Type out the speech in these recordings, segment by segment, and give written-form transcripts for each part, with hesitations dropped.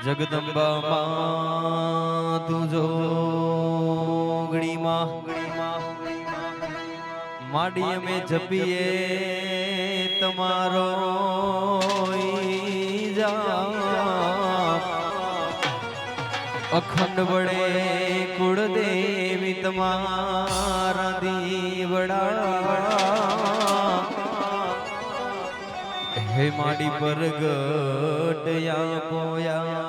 જગદંબા માં તું જોગણી માં માડી અમે જપીએ તમારો અખંડ વડે કુળદેવી તમારા દીવડા હે માડી પરગટયા પોયા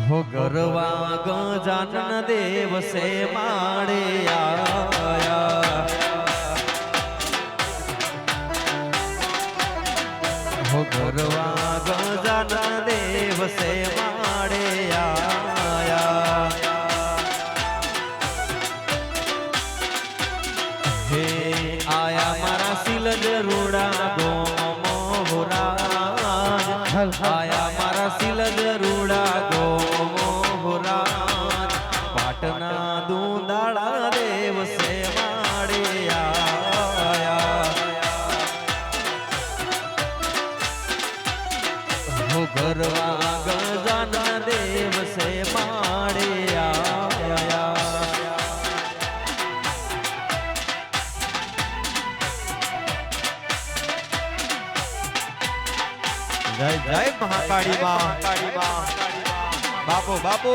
હો ગરવા ગજાનન દેવ સે માડે આયા હો ગરવા ગજાનન દેવ સે માડે આયા હે આયા મારા સિલજ રૂડા ગોમો હોરાજ આયા મારા સિલજ રૂડા ગોમો હોરાજ પાટના દુંદાળા દેવ સે માડે આયા હો ગરવા ગજાનન દેવ સે માડે આયા જય જય મહાકાળી માં બાપુ બાપુ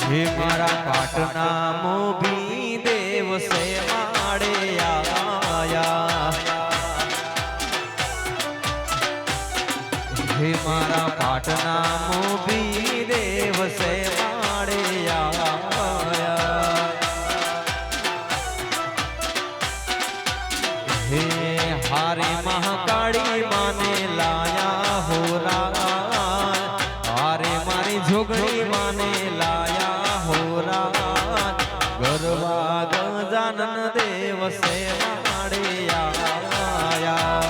હે મારા પાટના મોભી દેવ સે માડે આયા હે મારા પાટના મોભી દેવ સે માડે આયા હે હારે મહાકાળી માને લાયા હોરા હારે મારી જોગણી માને લાયા ગરવા ગજાનન દેવ સે માડે આયા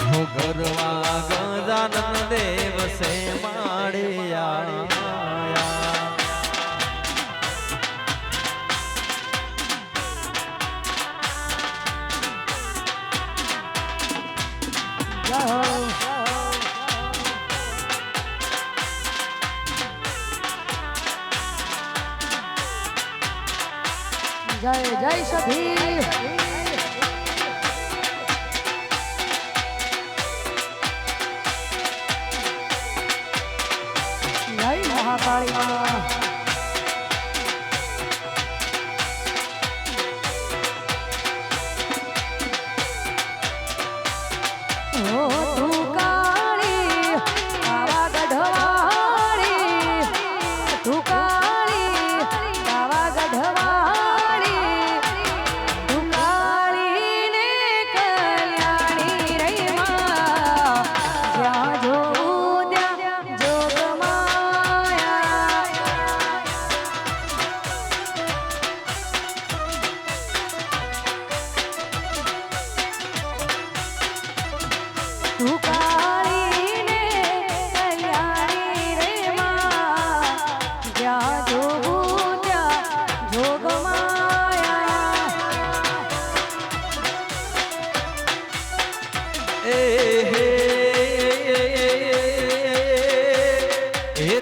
હો ગરવા ગજાનન દેવ સે માડે આયા જય જય સખી જય મહાકાળી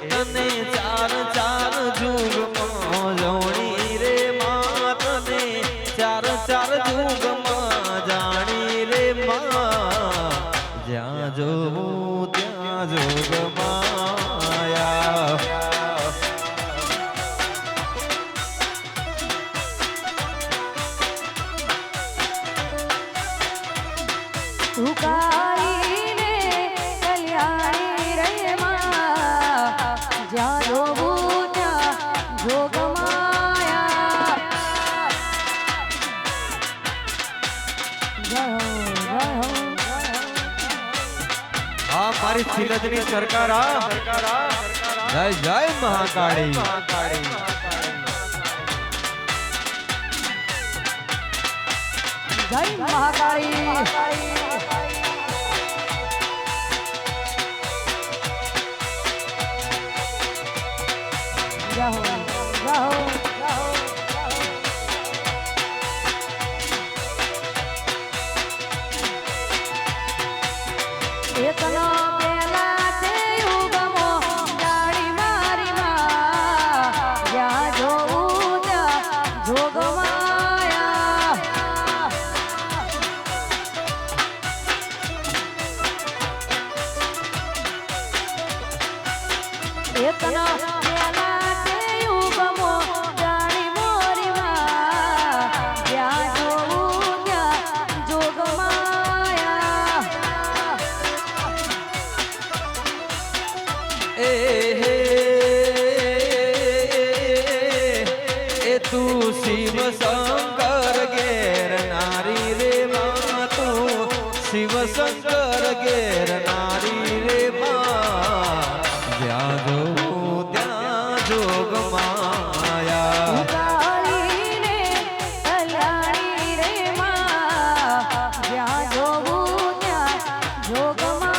તને ચાર ચાર જુગમાં જોણી રે મા તને ચાર ચાર જુગમાં જાણી રે મા જ્યાં જોવું ત્યાં જોગમાયા કલ્યાણી રે માં જ્યાં સિલજની સરકાર જય જય મહાકાળી જય મહાકાળી જાહો જાહો એતનો પેલા તે યુગમો જાણી મારી માં જ્યાં જોઉં ત્યાં જોગમાયા એતનો પેલા તે યુગમો જાણી મોરી માં જ્યાં જોઉં ત્યાં જોગમાયા એ તું શિવ શંકર ઘેર નારી રે માં તું શિવ શંકર ઘેર નારી રે માં જ્યાં જોઉં ત્યાં જોગ માયા ઉતારીને કલ્યાણી રે માં જ્યાં જોવું ત્યાં જોગમાયા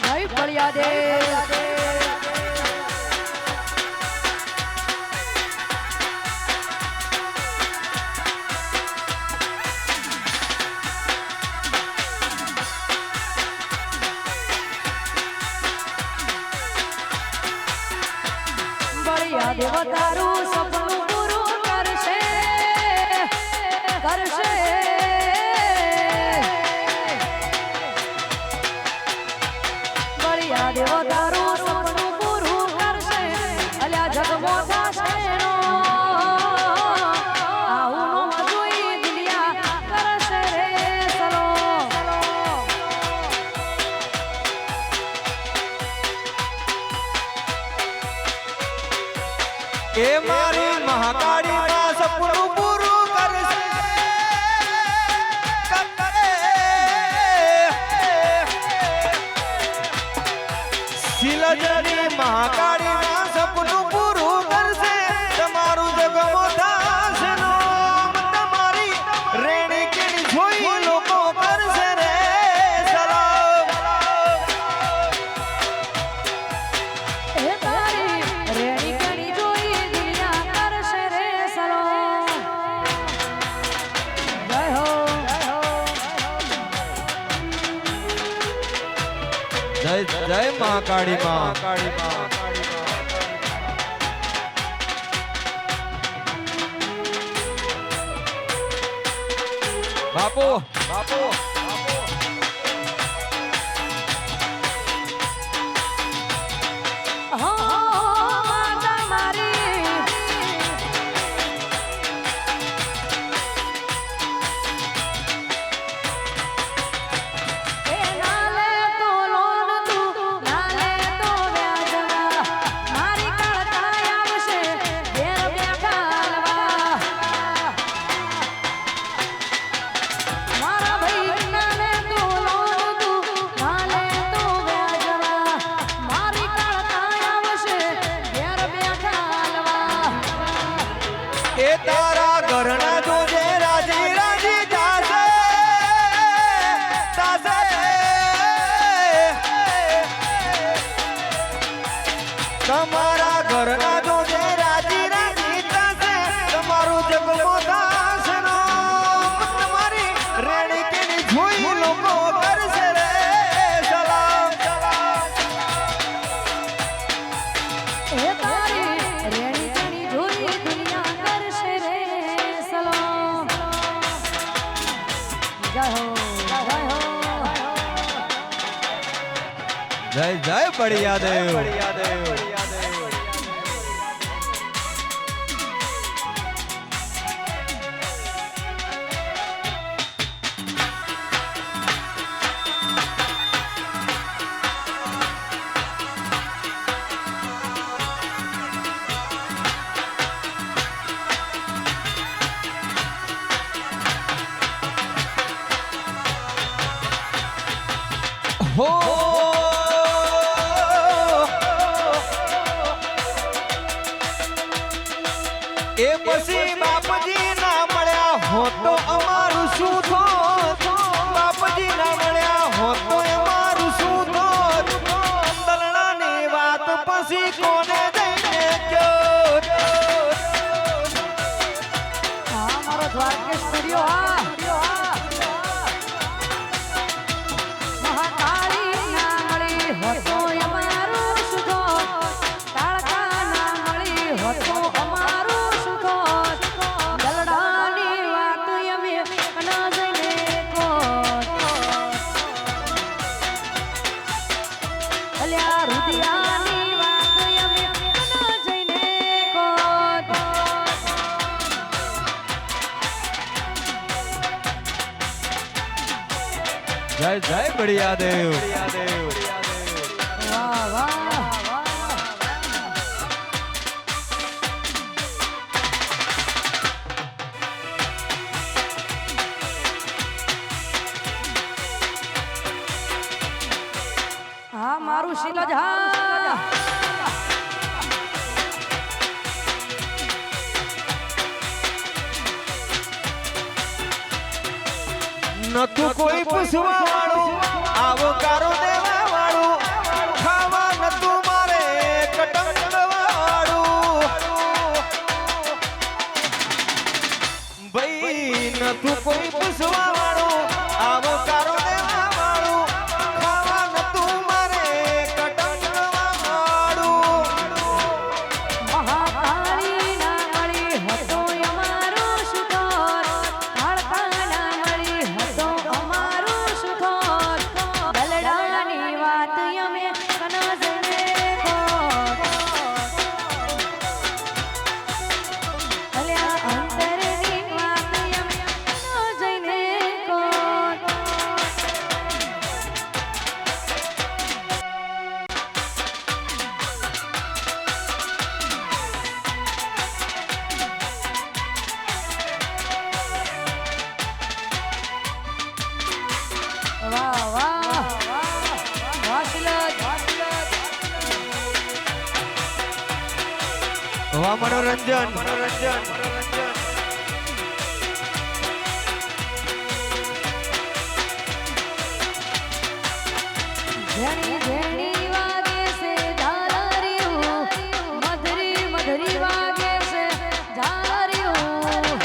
જય ફળિયાદે બળિયા દેવ તારું સપનું પૂરું કરશે કરશે બળિયા દેવ તારું સપનું પૂરું કરશે અલ્યા જગમો થશે નો આવું નો જોઈ દિલિયા કરશે રે સલો એ મારી મહાકાળી માં સપનું પૂરું કરશે શિલજની મહાકાળી માં સપનું પૂરું કરશે તમારું જગમો થશે નામ તમારી રેણી કેણી જોઈ લોકો કરશે રે સલામ હે તારી રેણી કણી જોઈ દિલિયા કરશે રે સલો જય હો જય જય મહાકાળી માં બાપુ બાપુ હો માતા મારી એ નાલે તો લોન તું નાલે તો વ્યાજવા મારી કાળતા આવશે ઘેર બેઠાલવા મારા ભાઈ જય જય બળિયા દેવ હો એ પછી બાપજી ના મળ્યા હો તો અમારું શું થોત બાપજી ના મળ્યા હો તો અમારું શું થોત દલણાની વાત પછી કોને જઈને કયો હા મારો દ્વારકેશ સ્ટુડિયો હા મહાકાળી ના મળી હોતો અમારું સુધો કાળકા ના મળી હોતો અમારું સુધો દલડાની વાત અમે કના જઈને કોત અલ્યા રુદિયાની વાત અમે કના જઈને કોત જય જય બળિયા દેવ વાહ વાહ હા મારું શિલજ હા નતું કોઈ પૂછવા વાળું આવકારો દેવા વાળું ખાવા નતું મારે કટંગ વાળું ભાઈ નતું કોઈ પૂછવા વાળું આવકારો દેવા વાળું ખાવા નતું મારે કટંગ વાળું મહાકાળી ના મળી હતો અમારું સુધોર કાળકા ના મળી હતો અમારું સુધોર દલડાની વાત અમે કના જઈને કોત અલ્યા અંતરની વાત અમે કના જઈને કોત વાહ વાહ વાહ શિલજ વાહ મનોરંજન જેણી જેણી વાગે છે ઝાલરિયું મધરી મધરી વાગે છે ઝાલરિયું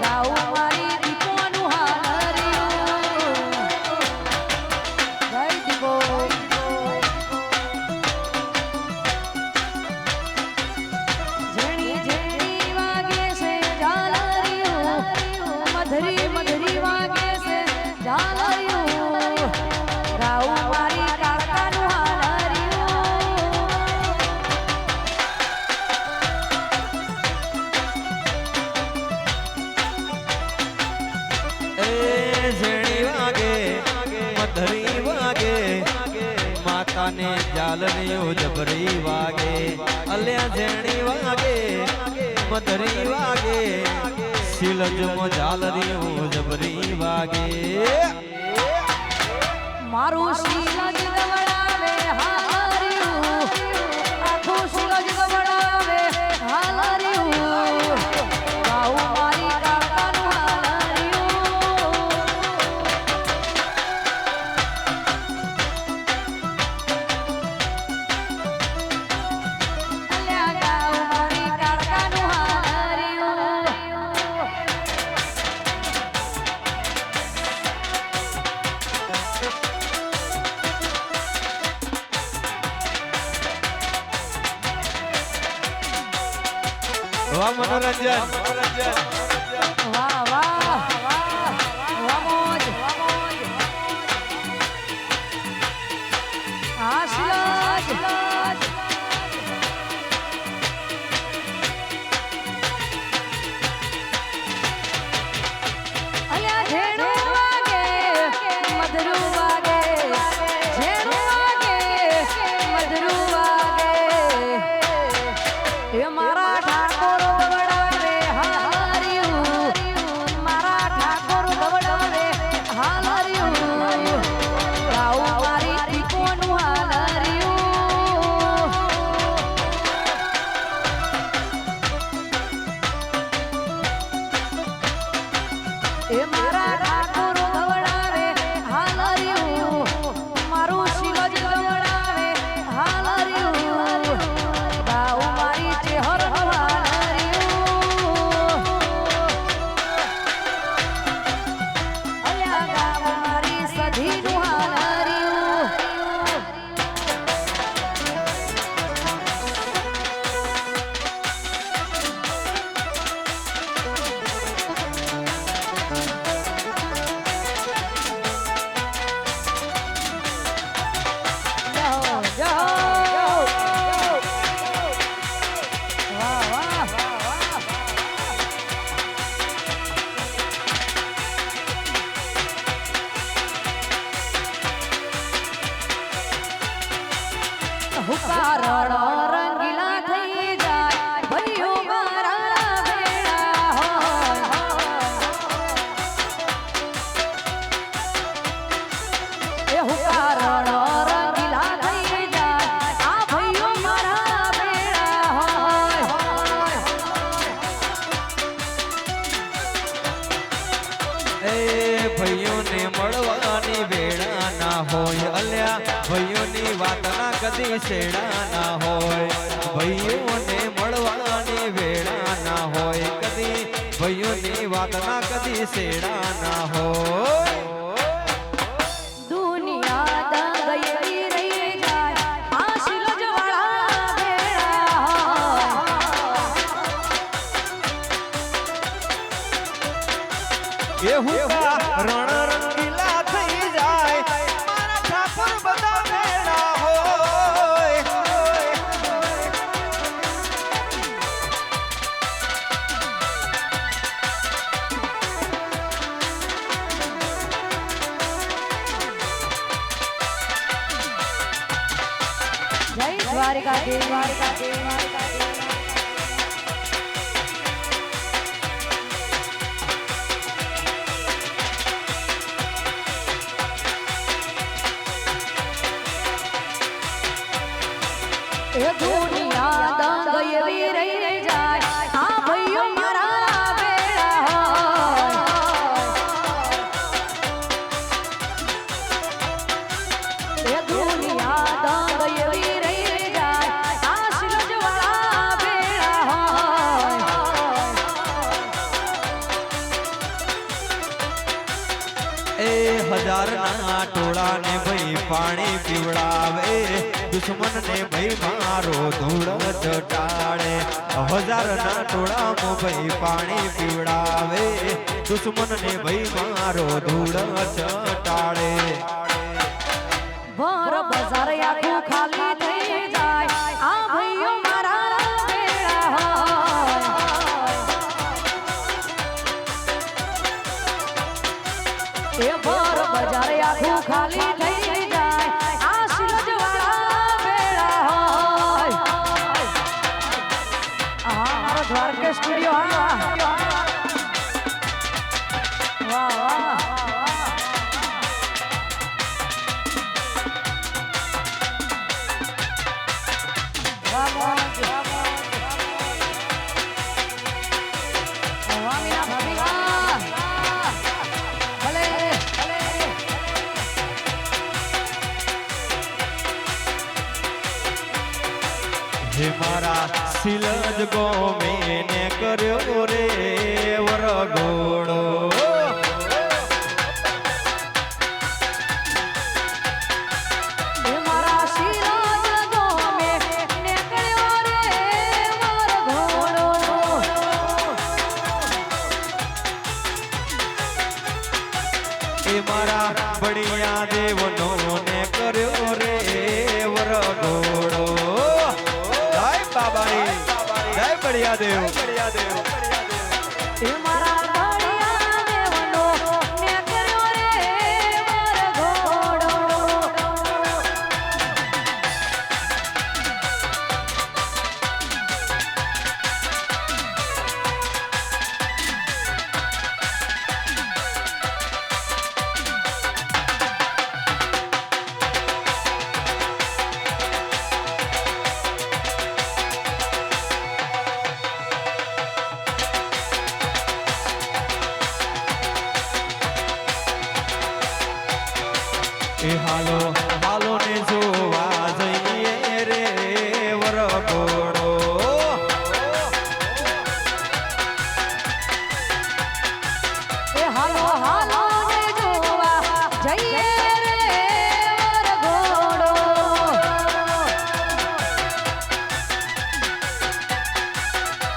ગાઉં મારી દીપોનું હાલરિયું જય દીપો જેણી જેણી વાગે છે ઝાલરિયું મધરી મધરી વાગે છે ઝાલરિયું ગાઉં મારી કાકાનું હાલરિયું એ ઝેણી વાગે મધરી વાગે માતાને જાલરીઓ જબરી વાગે અલ્યા ઝેણી વાગે મધરી વાગે શિલજમાં જાલરીઓ જબરી વાગે મારું શિલજ ગવડાવે હાલરિયું આખું શિલજ ગવડાવે હાલરિયું ગાઉં મારી કાકાનું હાલરિયું અલ્યા ગાઉં મારી કાકાનું હાલરિયું વાહ મનોરંજન વાહ વાહ વાહ વાહ મોજ એ મારા ઠાકોર ગવડાવે હાલર્યું મારું શિવજ ગવડાવે હાલર્યું ગાઉ મારી ચેહર હાલર્યું અલ્યા ગાઉ મારી સધીનું હાલર્યું હુકારણો રંગીલા થઈ જાય ભઈઓ મારા ભેળા હોય એ હુકારણો રંગીલા થઈ જાય આ ભઈઓ મારા ભેળા હોય એ ભાઈઓને મળવાની વેળા ના હોય અલ્યા ભાઈઓની વાતના કદી છેડા ના હોય ભાઈઓને મળવાની વેળા ના હોય કદી ભાઈઓની વાતના કદી છેડા ના હોય દુનિયા દંગઈ રહી જાય આ શિલજ વાળા ભેળા એ હુકા રણ રંગીલા થઈ જાય મારા ઠાકોર બધા ભેળા હોય જય દ્વારિકા દેવી એ દુનિયા દંગઈ રહી જાય આ ભઈઓ મારા ભેળા હોય એ દુનિયા દંગઈ રહી જાય આ શિલજ વાળા ભેળા હોય એ હજારના ટોળાને ભાઈ પાણી પીવડાવે દુશ્મનને ભાઈ મારો ધૂળ ચટાડે હજારના ટોળામાં ભાઈ પાણી પીવડાવે દુશ્મનને ભાઈ મારો ધૂળ ચટાડે ભર બજાર આખું ખાલી થઈ જાય આ ભઈઓ મારા ભેળા હોય એ ભર બજાર આખું ખાલી થઈ જાય આ શિલજ વાળા ભેળા હોય આ મારો દ્વારકા સ્ટુડિયો હા વાહ વાહ હે મારા શિલજ ગોમેને કર્યો રે વરઘોડો મારા શિલજ ગોમે નીકળ્યો રે વરઘોડો એ મારા બળિયા દેવનો ને કર્યો રે વરઘોડો જય બાબાની જય બળિયા દેવ એ મારા બળિયા દેવનો નીકળ્યો રે વરઘોડો એ હાલો હાલો ને જોવા જઈએ રે વરઘોડો એ હાલો હાલો ને જોવા જઈએ રે વરઘોડો.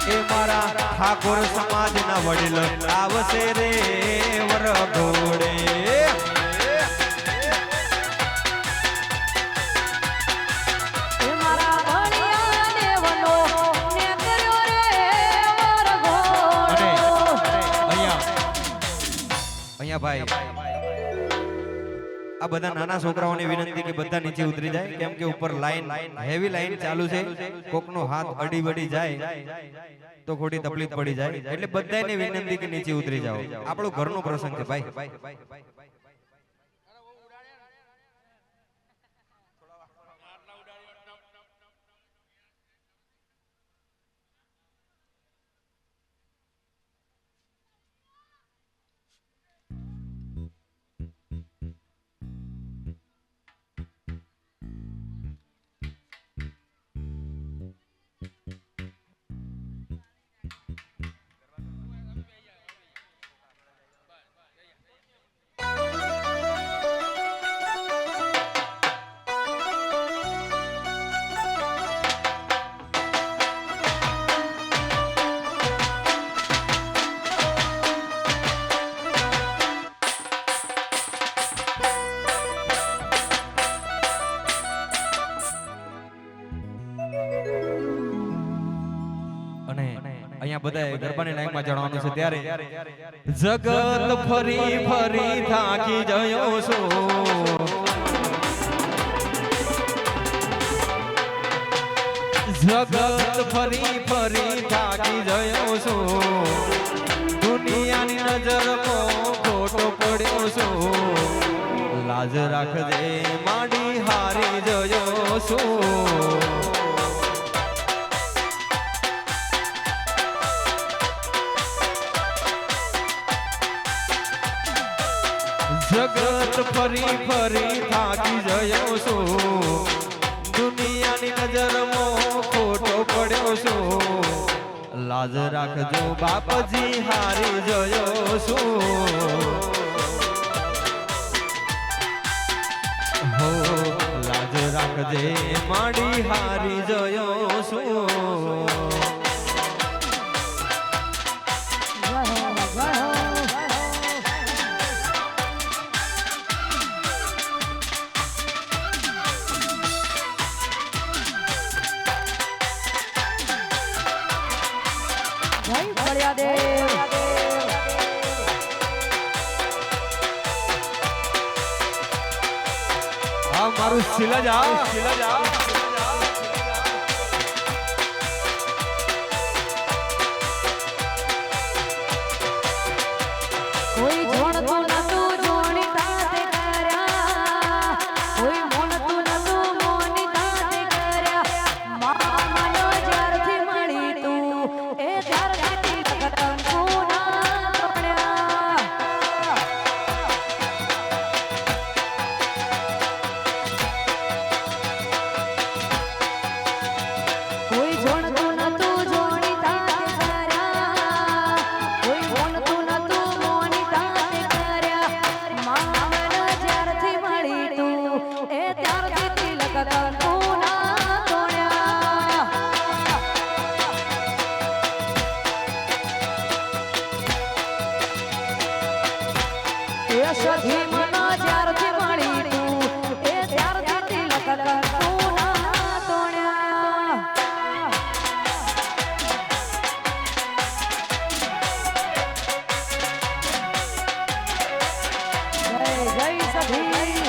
એ મારા ઠાકોર સમાજના વડીલ આવશે રે વરઘોડે એ મારા ભણિયા દેવનો ને કર્યો રે વરઘોડો. અહીંયા ભાઈ આ બધા નાના છોકરાઓની વિનંતી કે બધા નીચે ઉતરી જાય કેમ કે ઉપર લાઈન હેવી લાઈન ચાલુ છે કોકનો હાથ અડી વડી જાય તો ખોટી તકલીફ પડી જાય એટલે બધાને વિનંતી કે નીચે ઉતરી જાઓ આપણો ઘરનો પ્રસંગ છે ભાઈ અહીંયા બધા ગરબાની લાઈનમાં જણાવવાનું છે ત્યારે જગત ફરી ફરી થાકી ગયો છું જગત ફરી ફરી થાકી ગયો છું દુનિયાની નજરમાં ખોટો પડ્યો છું લાજ રાખજે માડી હારી ગયો છું જગત ફરી ફરી થાકી ગયો છું દુનિયાની નજરમાં ખોટો પડ્યો છું લાજ રાખજો બાપજી હારી ગયો છું હો લાજ રાખજે માડી હારી ગયો છું મારું શિલજા કોઈ જોણતું નતું જોણી તાતે કર્યા કોઈ મોનતું નતું મોની તાતે કર્યા મામાનો જ્યારથી મળી તું એ ત્યારથી કંકુ ના તોડ્યા કોઈ જોણતું નતું જોણી તાતે કર્યા કોઈ મોનતું નતું મોની તાતે કર્યા મામાનો જ્યારથી મળી તું એ ત્યારથી તિલક કંકુ ના તોડ્યા એ સધી મનો જ્યારથી મળી તું એ ત્યારથી તિલક કંકુ ના તોડ્યા જય જય સધી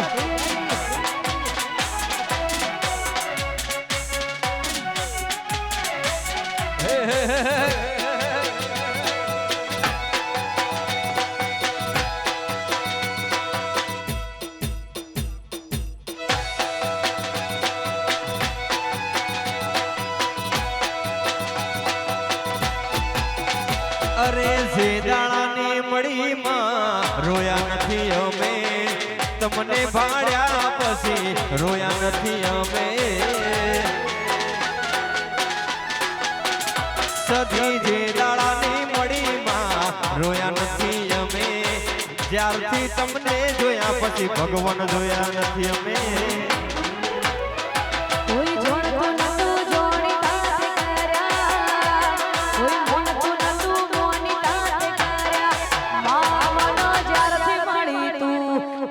અરે જે દાણાની મળી માં રોયા નથી અમે તમને ભાડ્યા પછી રોયા નથી અમે સધી જે દાડાની મળીમાં રોયા નથી અમે જ્યારથી તમને જોયા પછી ભગવાન જોયા નથી અમે કોઈ જોડતું નતું જોડી તાતે કર્યા કોઈ મોનતું નતું મોની તાતે કર્યા માવનો જ્યારથી મળી તું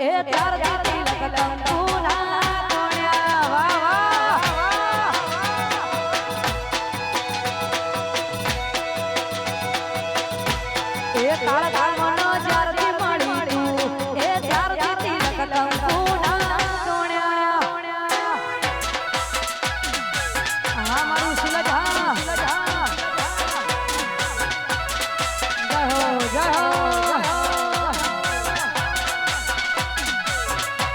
એ ત્યારથી તિલક કંકુના તોડ્યા વાહ વાહ એ કાળ કાળનો જ્યારથી મળી તું એ ત્યારથી તિલક કંકુના તોડ્યા હા મારું સુલજ હા જય હો જય હો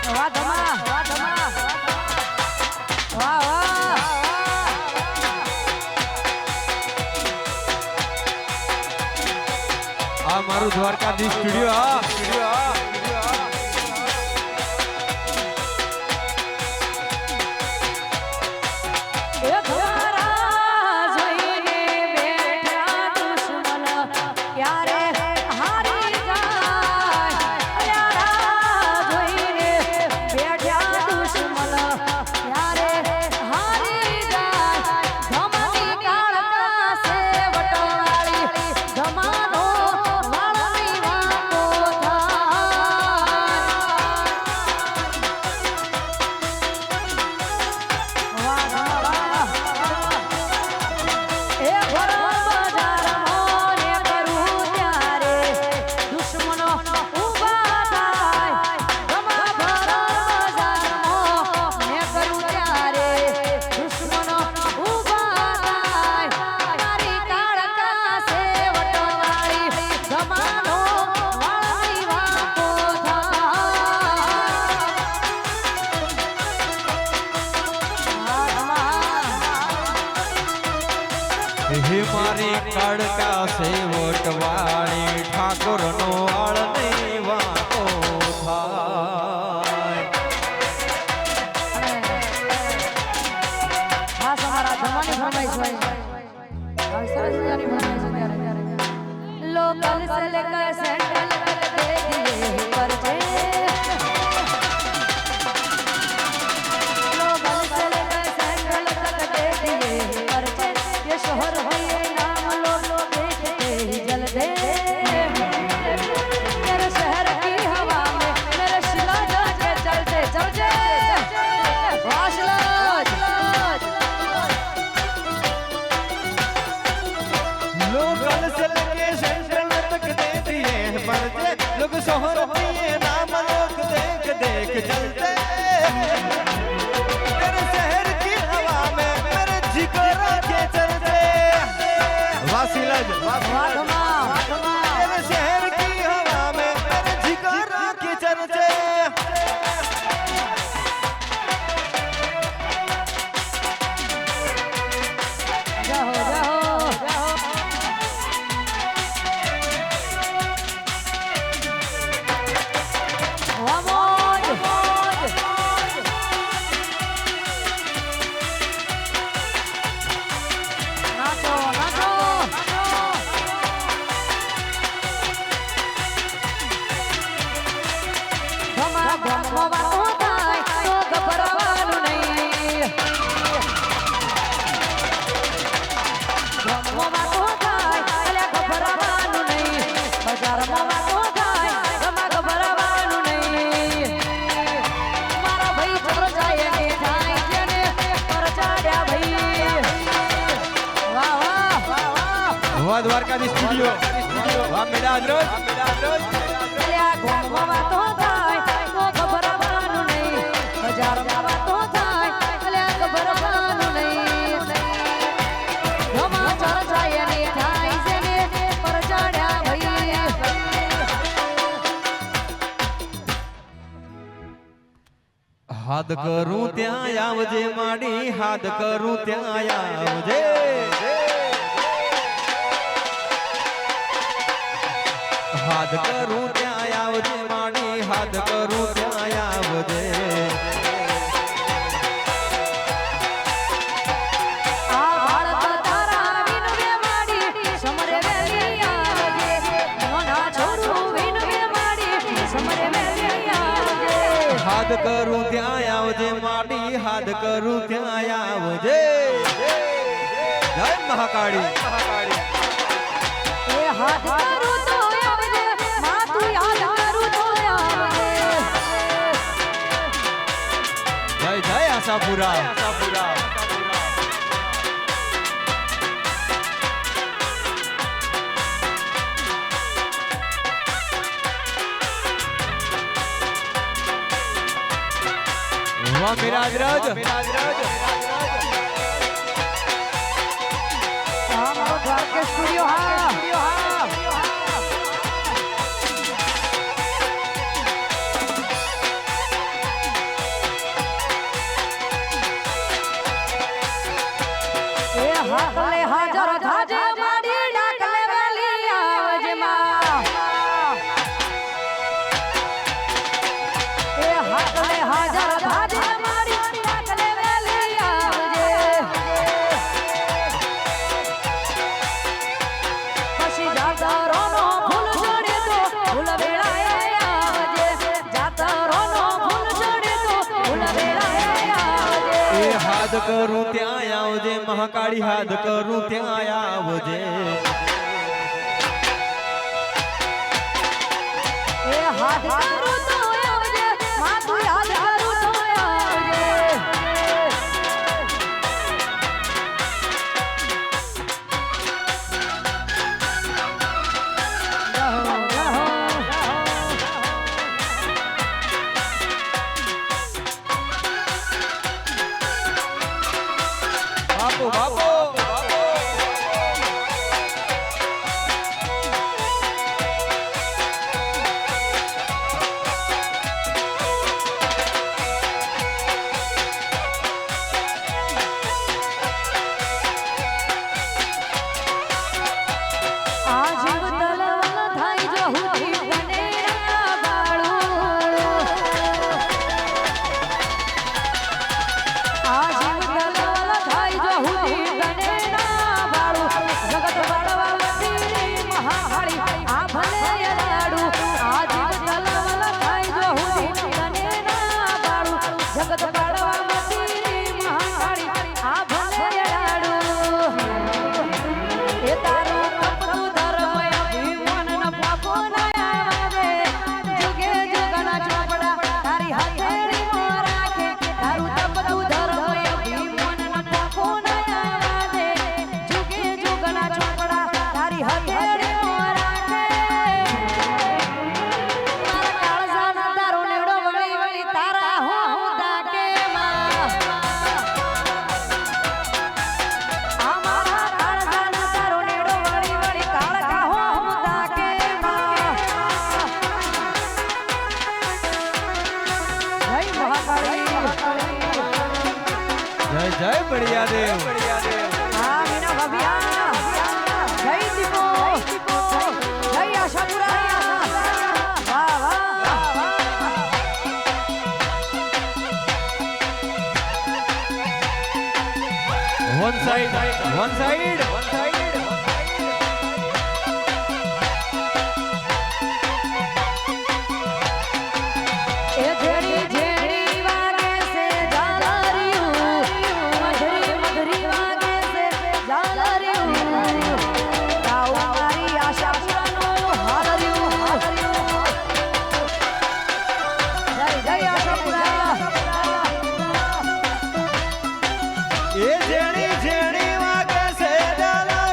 વાહ ધમા વાહ વાહ આ મારું દ્વારકાધીશ સ્ટુડિયો એ ઘરા જોઈને બેઠા દુશ્મન ક્યારે હારી જાય યારા જોઈને બેઠા દુશ્મન ક્યારે હારી જાય ધમાની કાળકા સે વટવાળી ધમાનો વાળવી વાકો થાય એ ઘોડા બજારમાં ને કરું ત્યારે દુશ્મનો ઊભા થાય ગમા ઘોડા બજારમાં ને કરું ત્યારે દુશ્મનો ઊભા થાય મારી કાળકા સે વટવાળી ગમાનો વાળવી વાકો હે મારી કડકા સે વટવાળી ઠાકોરનો વાળ નહીં વાતો થાય ખાસ અમારા ધમાની ફરમાઈશ હોય હવે સરસ મજાની ફરમાઈશ ત્યારે લોકલ સે લેકર સેન્ટ્રલ તક દે દિए પર છે લોકલ સે લેકર સેન્ટ્રલ તક દે દિए પર છે ये शोहर हो ये नाम लोग देखते ही जल दे मेरे शहर की हवा में मेरे शिला जाके चलते चलते वाशलाज लोकल से लेके सेंट्रल तक देती है मर्दे लोग शोहर पिए नाम लोग देख देख चलते तेरे शहर की हवा में मेरे जिगर के चलते वासिलज वाधमा तेरे शहर की हवा में मेरे जिगर के चलते जाओ जाओ जाओ वामोज नाचो नाचो ધમા ધમો વાતો થાય તો ગભરાવાનું નહીં ધમો વાતો થાય એટલે ગભરાવાનું નહીં બજારમાં વાતો થાય ધમા ગભરાવાનું નહીં મારા ભાઈ ચોર જાય ને થાય જેને પરચાડ્યા ભાઈ વાહ વાહ વાહ વાહ દ્વારકાધીશ સ્ટુડિયો વાહ મેડા અદરોજ અલ્યા ગોમમાં વાતો થાય તો ગભરાવાનું નહીં બજારમાં વાતો થાય અલ્યા ગભરાવાનું નહીં ધમા ચોર જાય ને થાય જેને પરચાડ્યા ભાઈ હાથ કરું ત્યાં આવજે માડી હાથ કરું ત્યાં આવજે હાથ કરું ત્યાં આવજે માડી હાથ કરું ત્યાં આવજે આ ભારત તારા વિનવે માડી સમરે વેલી આવજે મોના છોરું વિનવે માડી સમરે વેલી આવજે હાથ કરું ત્યાં આવજે માડી હાથ કરું ત્યાં આવજે જય મહાકાળી એ હાથ કરું તો આવજે માતું યાદ કરું તો આવજે જય જય આશાપુરા વાહ મિરાજરાજ આ મારો દ્વારકેશ સ્ટુડિયો હા એ હાકલે હાજર થાજે માડી ડાકલે વેલી આવજે માં એ હાકલે હાજર થાજે માડી ડાકલે વેલી આવજે પછી જાતરોનો ફૂલ જડે તો ફૂલ વેળાએ આવજે જાતરોનો ફૂલ જડે તો ફૂલ વેળાએ આવજે એ હાથ કરું ત્યાં આવજે મહાકાળી હાથ કરું ત્યાં આવજે એ હાથ કરું તો આવજે માથું યાદ કરું તો આવજે બાપુ બાપુ આ જીવ તલવલ થાય જો હુતી ગનેરા બાળું આ જીવ તલવલ થાય જો હુતી ગનેરા બાળું જગત બાળવા મંદિરે મહાકાળી આ ભલે યડાડું આ જીવ તલવલ થાય જો હુતી ગનેરા બાળું જગત બાળવા મંદિરે મહાકાળી આ ભલે યડાડું એ તારું તપતું ધર્મ અભિમાન ન પાપો ન આવે જુગે જુગના ચોપડા તારી હથેળી માં રાખે તારું તપતું ધર્મ અભિમાન ન પાપો ન આવે જુગે જુગના ચોપડા તારી હથેળી માં રાખે મારા કાળજાના તારો નેડો વળી વળી તારા હો દાકે માં અમારા કાળજાના તારો નેડો વળી વળી કાળકા હો દાકે માં જય મહાકાળી જય જય બળિયા દેવ હા મીના ભાભિયા જય દીપો જય આશાપુરા વાહ વાહ વન સાઈડ એ જેડી જેડી વાગે છે ઝાલરિયું મધરી મધરી વાગે છે ઝાલરિયું તાવ મારી આશાપુરાનું હાલરિયું જય જય આશાપુરા એ જેણી જેણી વાગે છે ડાલા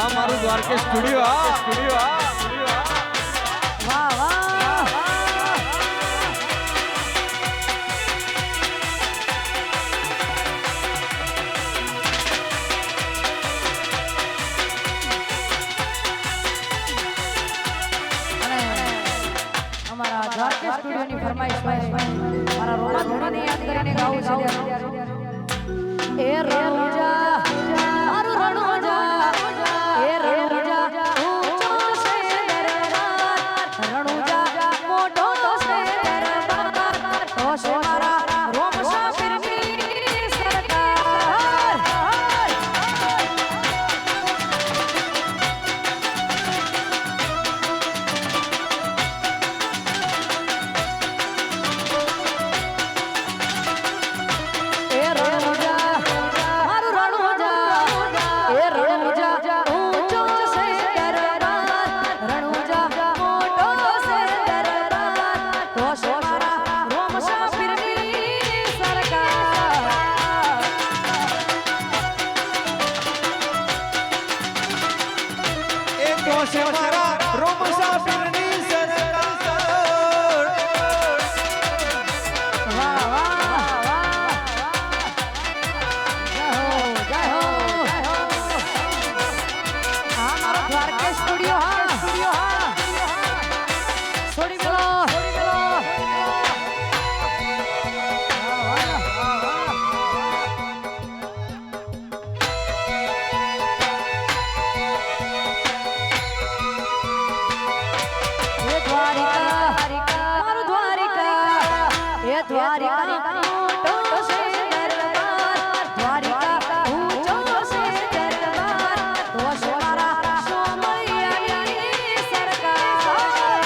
હા મારું દ્વારકેશ સ્ટુડિયો વાહ વાહ અને અમારા દ્વારકેશ સ્ટુડિયોની ફરમાઈશ મારા રોમા ધોનીને યાદ કરીને ગાવું છે એ રણુજા મારું રણુજા એ રણુજા ઊંચો છે દરબાર રણુજા મોટો છે દરબાર તો છે મારા રોમશા પીરની સરકાર એ રણુજા મારું રણુજા એ રણુજા ઊંચો છે દરબાર રણુજા મોટો છે દરબાર તો છે મારા રોમશા પીરની સરકાર એ તો છે મારા રોમશા પીરની સરકાર વાહ વાહ વાહ જય હો જય હો આ મારો દ્વારકેશ સ્ટુડિયો હા છોડી બોલો એ દ્વારિકા મારું દ્વારિકા એ દ્વારિકા મોટો છે દરબાર દ્વારિકા ઊંચો છે દરબાર તો છે મારા સોમૈયાની સરકાર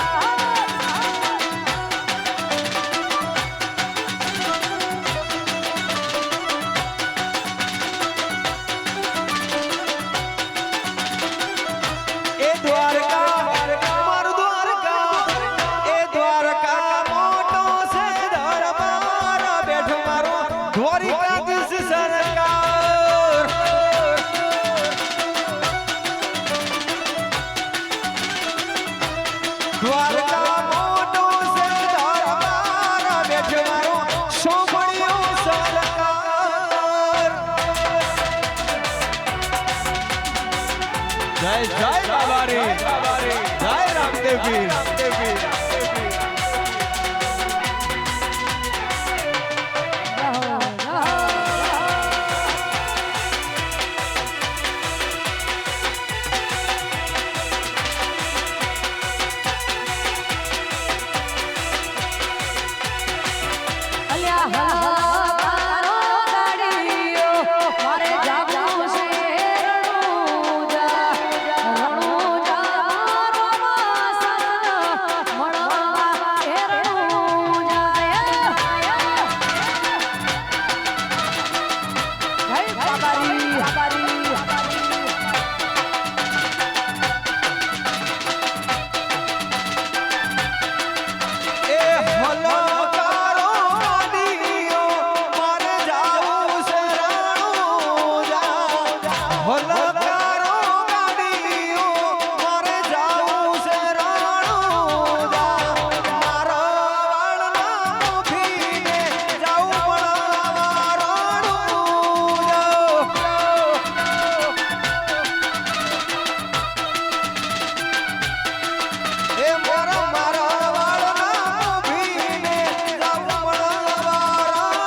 એ દ્વારકા મારું દ્વારકા એ દ્વારકા મોટો છે દરબાર બેઠો મારો દ્વારિકાધીશ સરકાર દ્વારકા મોટો છે દરબાર બેઠો મારો સોમણિયો સરકાર જય જય બાબા રે જય રામદેવ પીર જય હો જય હો અલ્યા હલો ગાડીઓ મારે જાવું છે રણુજા મારો વાસણ મળવા એ રણુજા જય બાબારી એ હલકારો ગાડીઓ મારે જાવું છે રણુજા હલકારો ગાડીઓ મારે જાવું છે રણુજા મારા વાળના મુખીને જાવું પડવા રણુજા એ મારા વાળના મુખીને જાવું પડવા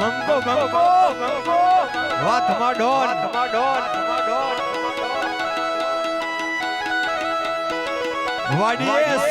મંકો મંકો મંકો વાહ ધમાડોન વાડીએસ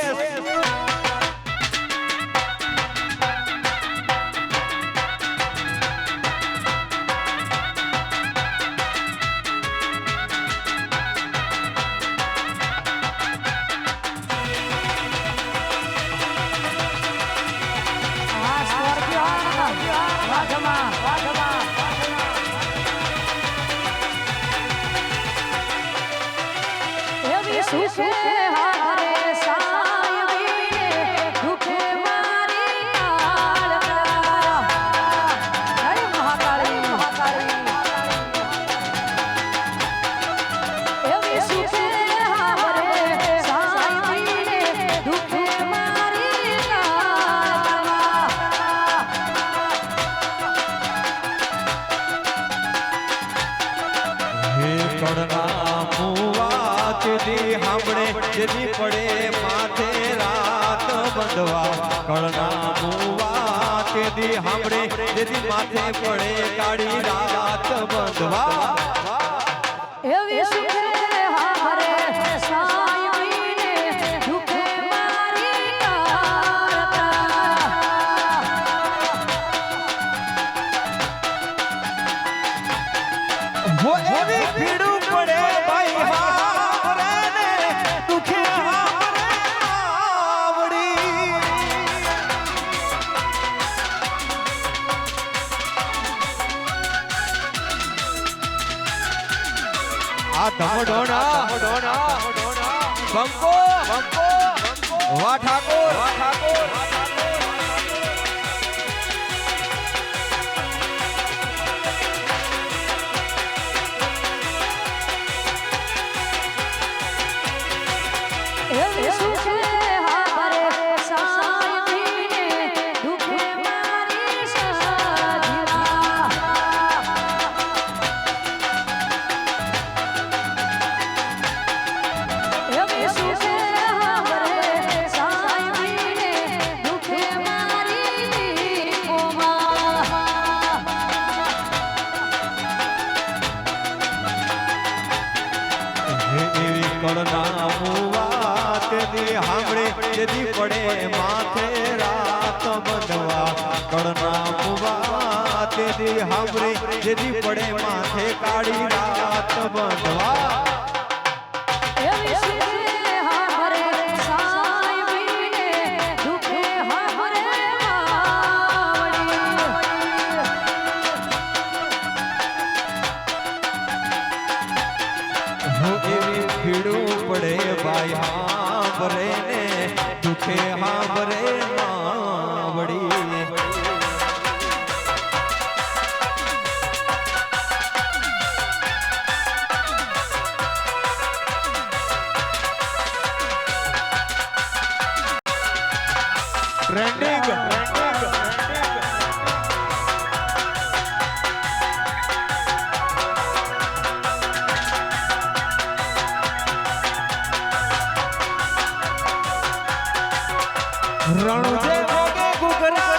એવી સુખે હારે સાયવીને દુખે મારી કાળકા. જય મહાકાળી. એવી સુખે હારે સાયવીને દુખે મારી કાળકા. હે કડના મુવા તેદી હાંભળે તેદી પડે માથે રાત બંધવા. કડના મુવા તેદી હાંભળે તેદી માથે પડે કાળી રાત બંધવા. એવી સુખે હારે સાયવીને દુખે મારી કાળકા. હો એવી પીડું પડે ભાઈ હારે ને દુખે હારે આવડી. આ ધમડોણા બંકો વાહ ઠાકોર એવી સુખે હારે સાયવીને દુખે મારી સાધના. એવી સુખે હારે સાયવીને દુખે મારી કોમા. હે એવી કડના મુવા તેદી હાંભળે તેદી પડે માથે રાત બંધવા. કડના મુવા તેદી હાંભળે તેદી પડે માથે કાળી રાત બંધવા. એવી સુખે હારે સાયવીને દુખે હારે માવડી. હો એવી પીડું પડે ભાઈ હાંભરે ને દુખે હાંભરે માવડી. ટ્રેન્ડિંગ રણુજે જોગે ઘૂઘરા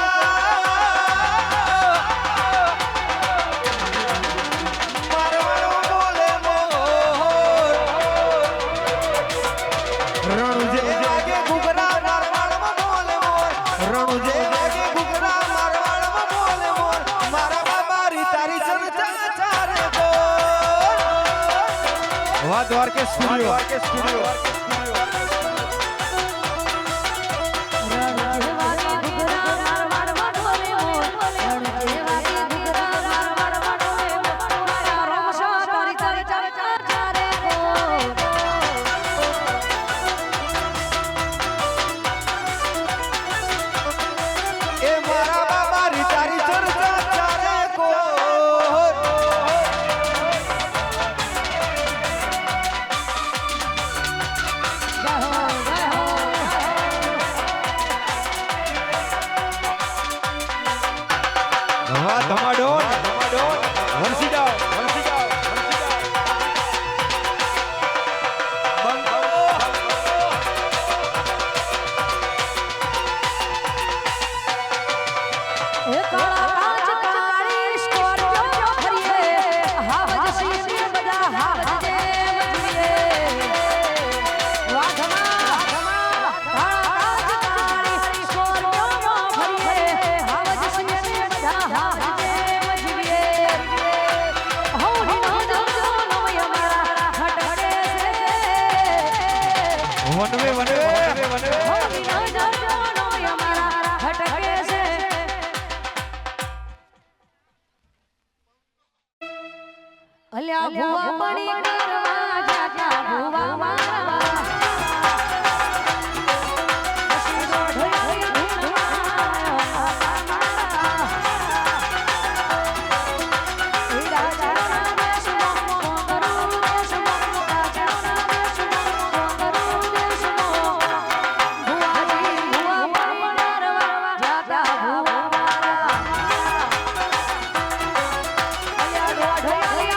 મારવાડો બોલે મોર. રણુજે વાગે ઘૂઘરા મારવાડમાં બોલે મોર. રણુજે વાગે ઘૂઘરા મારવાડમાં બોલે મોર. મારા બાબારી તારી ચર્ચા ચારે ગોર. વાહ દ્વારકેશ સ્ટુડિયો રણજેવાતી ઘૂઘરા મારવાડમાં ડોલે મોર. રણજેવાતી ઘૂઘરા મારવાડમાં ડોલે મોર. મારા રમશા તારી ચર્ચા ચારે ગોર. એ મારા બાબારી તારી ચર્ચા ચારે ગોર. જય હો, જય હો. વાહ ધમાડોળ વરસી જાઓ બંકો. એ કાળા કાચ કાળી સ્કોર્પિયો ફરીએ. હાવજ સીને બધા હાવજ જેમ જોઈએ. વાઘમાં કાળા કાચ કાળી સ્કોર્પિયો ફરીએ. હાવજ સીને બધા હાવજ જેમ જોઈએ. અલ્યા ભુવા પડી કરવા જાતા ભુવા મારા પછી દોઢિયાળી ધૂણમાં ઈડા જાના દેશમો ગોંગરું દેશમો જાના દેશમો ગોંગરું દેશમો ભુવાજી ભુવા પડી કરવા જાતા ભુવા મારા અલ્યા દોઢિયાળી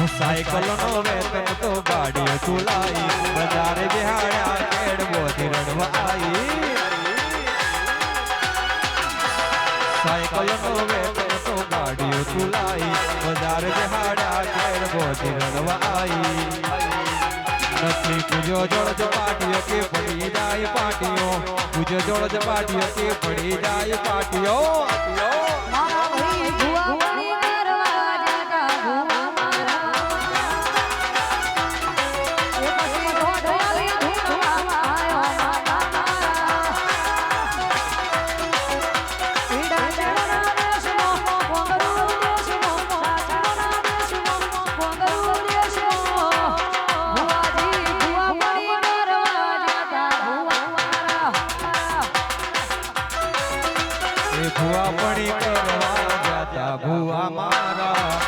સાયકલ નો વેતન તો ગાડીઓ ચુલાઈ બજારે બિહાડ્યા કેડ બોધી રડવા આઈ સાયકલ નો વેતન તો ગાડીઓ ચુલાઈ બજારે બિહાડ્યા કેડ બોધી રડવા આઈ નથી પૂજો જોડ પાટીઓ કે પડી જાય પાટીઓ પૂજો જોડ પાટીઓ કે પડી જાય પાટીઓ મારા ભાઈ ભુવા પડી કરવા જાતા ભુવા ભુવા પડી કરવા જાતા ભુવા મારા